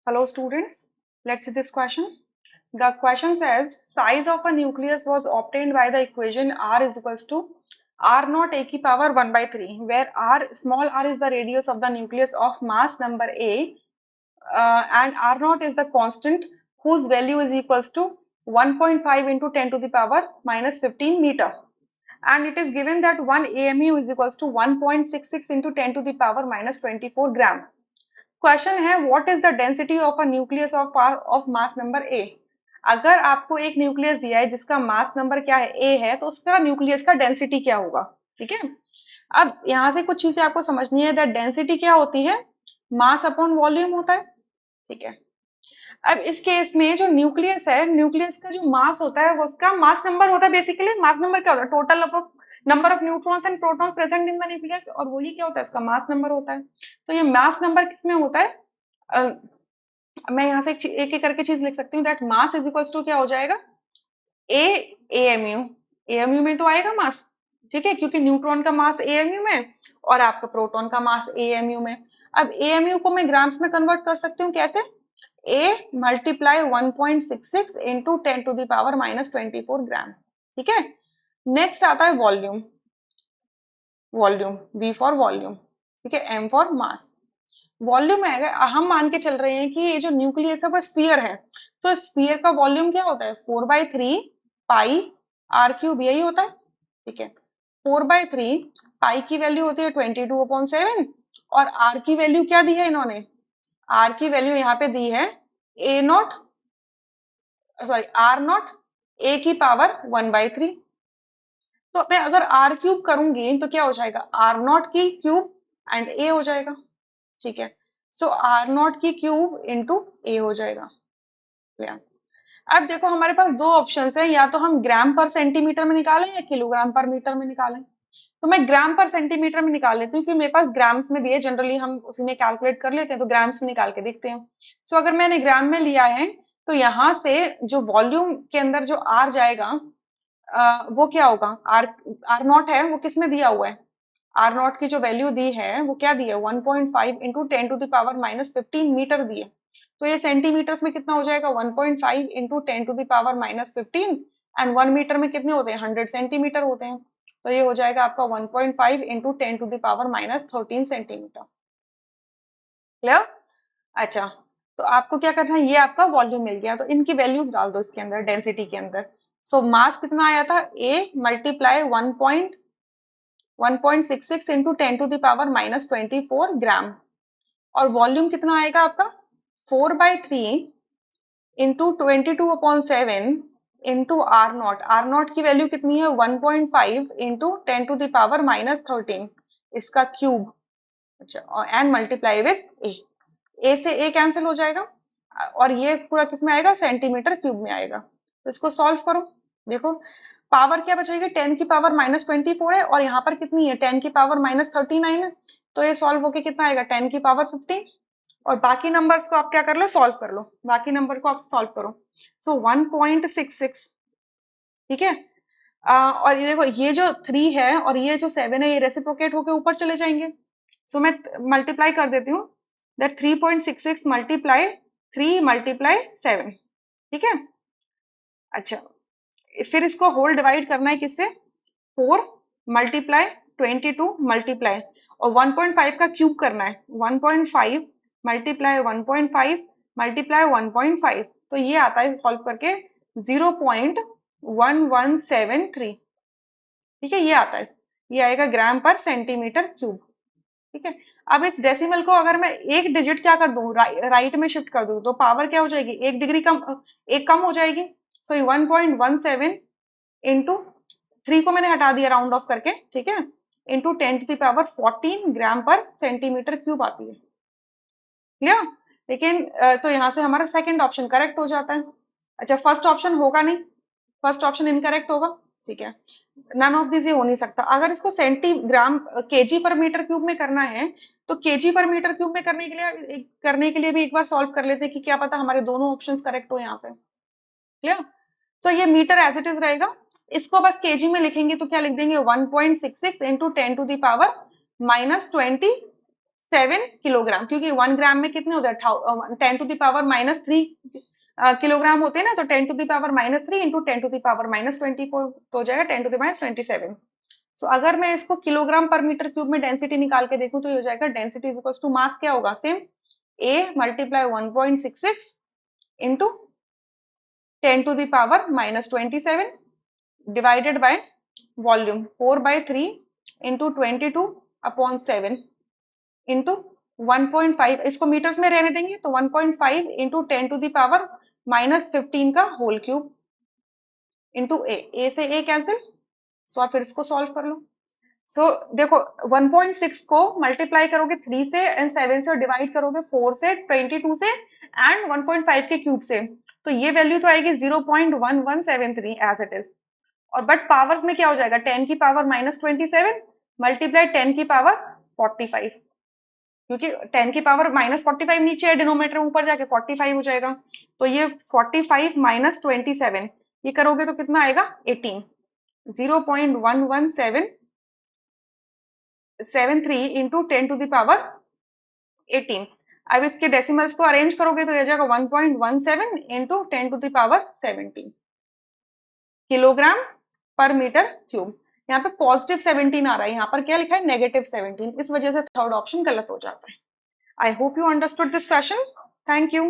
Hello students, let's see this question. The question says size of a nucleus was obtained by the equation r is equals to r naught a की power 1 by 3 where r small r is the radius of the nucleus of mass number a and r naught is the constant whose value is equals to 1.5 into 10 to the power minus 15 meter, and it is given that 1 AMU is equals to 1.66 into 10 to the power minus 24 gram. Question है what is the density of a nucleus of mass number A. अगर आपको एक nucleus दिया है जिसका mass number क्या है ए है, तो उसका न्यूक्लियस का डेंसिटी क्या होगा। ठीक है, अब यहां से कुछ चीजें आपको समझनी है। दैट डेंसिटी क्या होती है, मास अपॉन वॉल्यूम होता है। ठीक है, अब इस केस में जो न्यूक्लियस है, न्यूक्लियस का जो मास होता है वो उसका मास नंबर होता है। बेसिकली मास नंबर क्या होता है, total of number of neutrons and protons present in the nucleus, और वही क्या होता है, इसका मास नंबर होता है। तो ये मास नंबर किस में होता है, मैं यहाँ से एक एक करके चीज लिख सकती हूँ। That mass is equals to क्या हो जाएगा, ए एएमयू। एएमयू में तो आएगा मास, ठीक है, क्योंकि न्यूट्रॉन का मास एएमयू में और आपका प्रोटॉन का मास एएमयू में। अब एएमयू को मैं ग्राम्स में कन्वर्ट कर सकती हूँ, कैसे, a multiply 1.66 into 10 to the power minus 24 gram. ठीक है, नेक्स्ट आता है volume. Volume, v for volume, ठीक है, एम फॉर मास। वॉल्यूम है, अगर हम मान के चल रहे हैं कि ये जो न्यूक्लियस है वो स्फीयर है, तो स्फीयर का वॉल्यूम क्या होता है, 4/3 पाई आर क्यूब, यही होता है। ठीक है, 4/3 पाई की वैल्यू होती है 22/7, और आर की वैल्यू क्या दी है इन्होंने, आर की वैल्यू यहाँ पे दी है a naught, sorry r naught a की पावर 1/3। तो मैं अगर आर क्यूब करूंगी तो क्या हो जाएगा, आर नॉट की क्यूब एंड ए हो जाएगा। ठीक है, सो आर नॉट की क्यूब इंटू ए हो जाएगा। क्लियर। अब देखो हमारे पास दो ऑप्शंस है, या तो हम ग्राम पर सेंटीमीटर में निकालें या किलोग्राम पर मीटर में निकालें। तो मैं ग्राम पर सेंटीमीटर में निकाल लेती हूँ, क्योंकि मेरे पास ग्राम्स में दिए, जनरली हम उसी में कैलकुलेट कर लेते हैं, तो ग्राम्स में निकाल के देखते हैं। सो अगर मैंने ग्राम में लिया है, तो यहाँ से जो वॉल्यूम के अंदर जो आर जाएगा, वो क्या होगा, आर आर नॉट है वो किस में दिया हुआ है, आर नॉट की जो वैल्यू दी है वो क्या दी है, 1.5 into 10 to the power minus 15 metre दी है। तो ये सेंटीमीटर्स में कितना हो जाएगा, 1.5 into 10 to the power minus 15, and 1 metre में कितने होते हैं, 100 सेंटीमीटर होते हैं। तो ये हो जाएगा आपका 1.5 into 10 to the power minus 13 centimetre. Clear. अच्छा, तो आपको क्या करना है, ये आपका वॉल्यूम मिल गया, तो इनकी वैल्यूज डाल दो इसके अंदर, डेंसिटी के अंदर। सो मास कितना आया था, a multiply 1.66 into 10 to the power minus 24 gram, और वॉल्यूम कितना आएगा आपका, 4/3 into 22/7 into r naught. R naught की वैल्यू कितनी है, 1.5 into 10 to the power minus 13, इसका क्यूब। अच्छा, एंड मल्टीप्लाई विथ ए से ए कैंसिल हो जाएगा, और ये पूरा किसमें आएगा, सेंटीमीटर क्यूब में आएगा। तो इसको सॉल्व करो, देखो पावर क्या बचेगी, 10 की पावर माइनस 24 है, और यहाँ पर कितनी है, 10 की पावर माइनस 39 है। तो ये सॉल्व होके कितना आएगा, 10 की पावर 15, और बाकी नंबर्स को आप क्या कर लो, सॉल्व कर लो, बाकी नंबर को आप सॉल्व करो। सो 1.66, ठीक है। और ये देखो, ये जो 3 है और ये जो 7 है, ये रेसिप्रोकेट होके ऊपर चले जाएंगे। सो मैं मल्टीप्लाई कर देती हूँ, दैट 3.66 मल्टीप्लाई 3 मल्टीप्लाई 7, ठीक है। अच्छा, फिर इसको होल डिवाइड करना है किससे, 4 मल्टीप्लाई 22 मल्टीप्लाई, और 1.5 का क्यूब करना है, 1.5 मल्टीप्लाई 1.5 मल्टीप्लाई 1.5, तो ये आता है सॉल्व करके 0.1173। ठीक है, ये आता है, ये आएगा ग्राम पर सेंटीमीटर क्यूब। ठीक है, अब इस डेसिमल को अगर मैं एक डिजिट क्या कर दूं, राइट में शिफ्ट कर दूं, तो पावर क्या हो जाएगी, एक डिग्री कम, एक कम हो जाएगी। सो 1.17 इंटू 3 को मैंने हटा दिया राउंड ऑफ करके, ठीक है, इंटू 10 टू द पावर 14 ग्राम पर सेंटीमीटर क्यूब आती है। क्लियर। लेकिन तो यहाँ से हमारा सेकंड ऑप्शन करेक्ट हो जाता है। अच्छा, फर्स्ट ऑप्शन होगा नहीं, फर्स्ट ऑप्शन इनकरेक्ट होगा। ठीक है, नन ऑफ दिस ये हो नहीं सकता। अगर इसको सेंटीग्राम केजी पर मीटर क्यूब में करना है, तो केजी पर मीटर क्यूब में करने के लिए भी एक बार सॉल्व कर लेते हैं, कि क्या पता हमारे दोनों ऑप्शंस करेक्ट हो यहाँ से। क्लियर। तो ये मीटर एज इट इज रहेगा, इसको बस केजी में लिखेंगे तो क्या लिख देंगे, 1.66 into 10 to the power minus 27 7 kilogram, क्योंकि 1 ग्राम में कितने होते हैं 10⁻³ किलोग्राम होते हैं ना, तो 10⁻³ इंटू 10⁻24 तो हो जाएगा 10⁻27। सो अगर मैं इसको किलोग्राम पर मीटर क्यूब में डेंसिटी निकाल के देखूं तो ये हो जाएगा density is equal to mass क्या होगा, same A multiply 1.66 into 10⁻27 divided by volume 4/3 into 22/7 into 1.5, इसको मीटर्स में रहने देंगे तो 1.5 इंटू 10⁻15 का होल क्यूब इंटू ए से ए कैंसिल। सो आप फिर इसको सॉल्व कर लो। सो देखो 1.6 को मल्टीप्लाई करोगे 3 से एंड 7 से, और डिवाइड करोगे 4 से, 22 से एंड 1.5 के क्यूब से, तो ये वैल्यू तो आएगी 0.1173 एज इट इज। और बट पावर्स में क्या हो जाएगा, 10⁻27 मल्टीप्लाई 10⁻45, क्योंकि 10⁻45 नीचे है डिनोमिनेटर, ऊपर जाके 45 हो जाएगा। तो ये 45 माइनस 27 ये करोगे तो कितना आएगा 18, 0.1173 इंटू 10⁻18। अब इसके डेसिमल्स को अरेंज करोगे तो ये जाएगा 1.17 इंटू 10⁻17 किलोग्राम पर मीटर क्यूब। यहाँ पे पॉजिटिव 17 आ रहा है, यहाँ पर क्या लिखा है नेगेटिव 17, इस वजह से थर्ड ऑप्शन गलत हो जाता है। I hope you understood this question. Thank you.